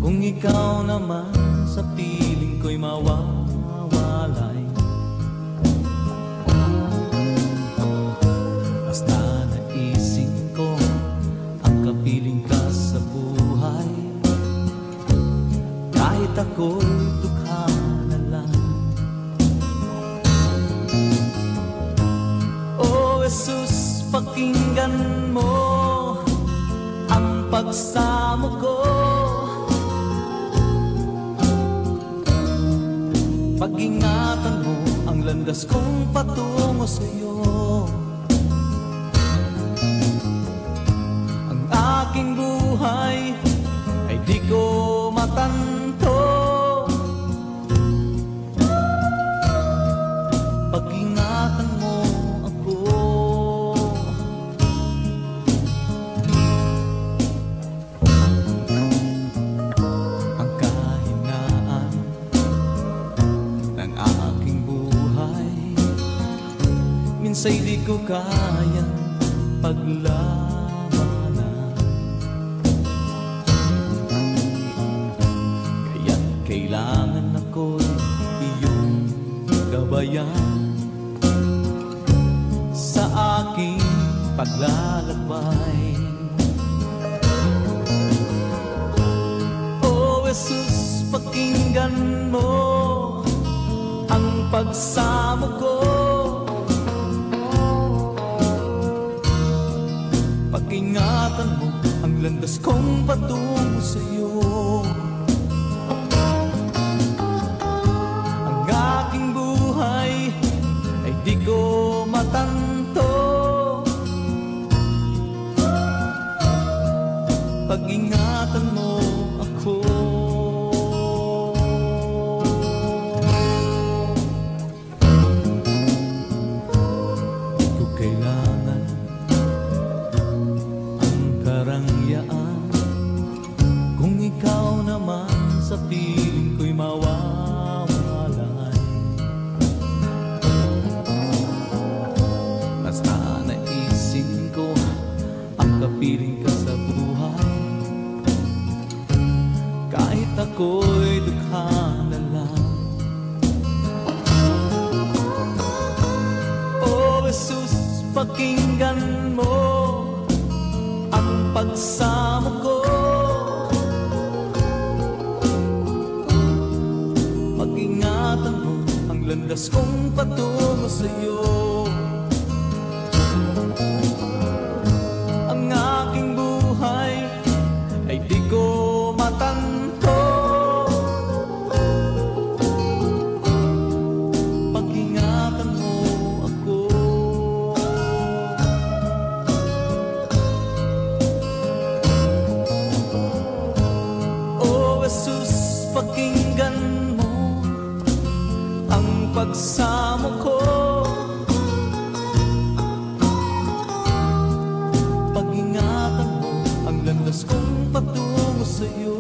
Kung ikaw naman sa piling ko'y mawawalay, basta naisip ko ang kapiling ka sa buhay. Kahit ako'y dukha na lang. O Jesus, pakinggan mo ang pagsamo ko. Pag-ingatan mo ang landas kong patungo sa'yo. Ang aking buhay ay di ko matanto. Pag-ingatan mo ako. Ang kahinaan ng aking buhay minsa'y di ko kayang paglabanan. Kaya't kailangan ako'y iyong gabayan sa aking paglalakbay. O Jesus, pakinggan mo ang pagsamo ko. Pag-ingatan mo ang landas kong patungo sa'yo. Ang aking buhay ay di ko matanto. Pag-ingatan mo ako. Di ko kailangan ang karangyaan kung ikaw naman sa piling ko'y mawawalay. Basta naisip ko ang kapiling ka sa buhay. Kahit ako'y dukha na lang. O Jesus, pakinggan mo ang pagsamo ko. Pag-ingatan mo ang landas kong patungo sa'yo. Ang aking buhay ay di ko matanto. Pag-ingatan mo ako. O Jesus, pakinggan mo ang pagsamo ko. Pag-ingatan mo ang landas kong patungo sa'yo.